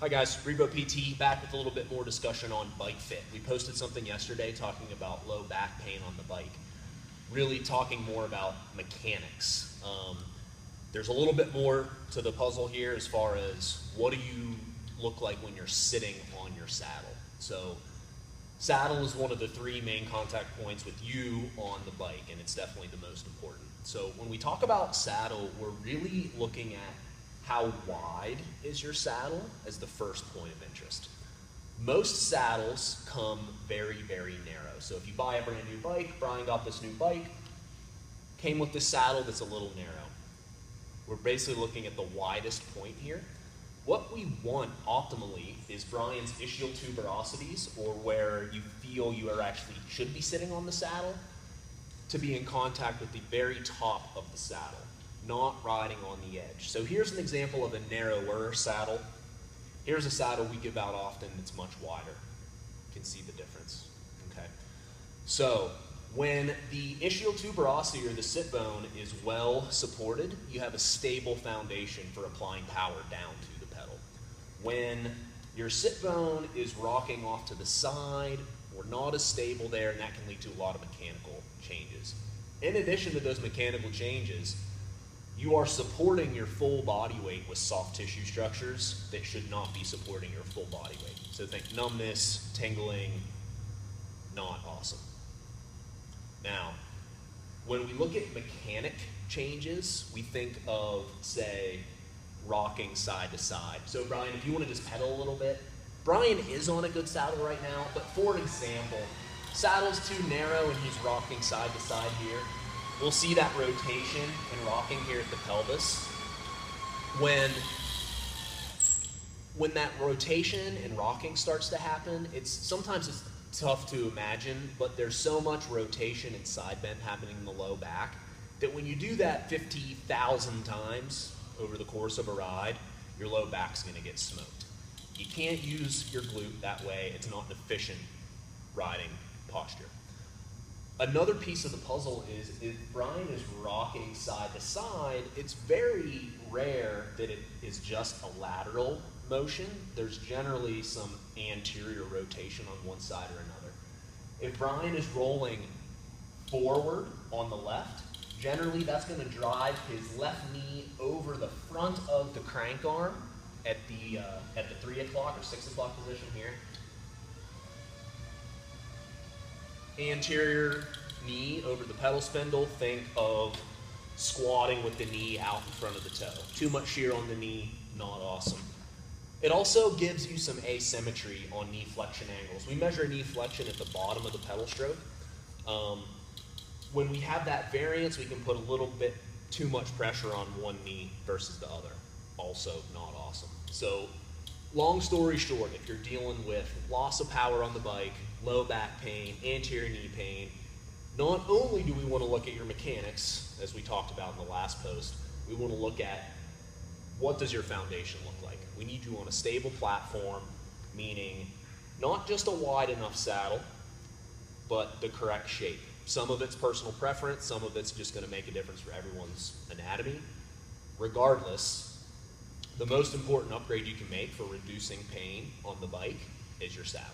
Hi guys, Revo PT back with a little bit more discussion on bike fit. We posted something yesterday talking about low back pain on the bike. Really talking more about mechanics. There's a little bit more to the puzzle here as far as what do you look like when you're sitting on your saddle. So saddle is one of the three main contact points with you on the bike, and it's definitely the most important. So when we talk about saddle, we're really looking at how wide is your saddle as the first point of interest. Most saddles come very, very narrow. So if you buy a brand new bike, Brian got this new bike, came with this saddle that's a little narrow. We're basically looking at the widest point here. What we want optimally is Brian's ischial tuberosities, or where you feel you are actually should be sitting on the saddle, to be in contact with the very top of the saddle, not riding on the edge. So here's an example of a narrower saddle. Here's a saddle we give out often that's much wider. You can see the difference, okay? So when the ischial tuberosity, or the sit bone, is well supported, you have a stable foundation for applying power down to the pedal. When your sit bone is rocking off to the side, or not as stable there, and that can lead to a lot of mechanical changes. In addition to those mechanical changes, you are supporting your full body weight with soft tissue structures that should not be supporting your full body weight. So think numbness, tingling, not awesome. Now, when we look at mechanic changes, we think of, say, rocking side to side. So Brian, if you want to just pedal a little bit. Brian is on a good saddle right now, but for example, saddle's too narrow and he's rocking side to side here. We'll see that rotation and rocking here at the pelvis. When that rotation and rocking starts to happen, sometimes it's tough to imagine, but there's so much rotation and side bend happening in the low back that when you do that 50,000 times over the course of a ride, your low back's gonna get smoked. You can't use your glute that way. It's not an efficient riding posture. Another piece of the puzzle is if Brian is rocking side to side, it's very rare that it is just a lateral motion. There's generally some anterior rotation on one side or another. If Brian is rolling forward on the left, generally that's going to drive his left knee over the front of the crank arm at the 3 o'clock or 6 o'clock position here. Anterior knee over the pedal spindle, think of squatting with the knee out in front of the toe. Too much shear on the knee, not awesome. It also gives you some asymmetry on knee flexion angles. We measure knee flexion at the bottom of the pedal stroke. When we have that variance, we can put a little bit too much pressure on one knee versus the other. Also not awesome. So long story short, if you're dealing with loss of power on the bike, low back pain, anterior knee pain, not only do we want to look at your mechanics, as we talked about in the last post, we want to look at what does your foundation look like. We need you on a stable platform, meaning not just a wide enough saddle, but the correct shape. Some of it's personal preference, some of it's just going to make a difference for everyone's anatomy. Regardless, the most important upgrade you can make for reducing pain on the bike is your saddle.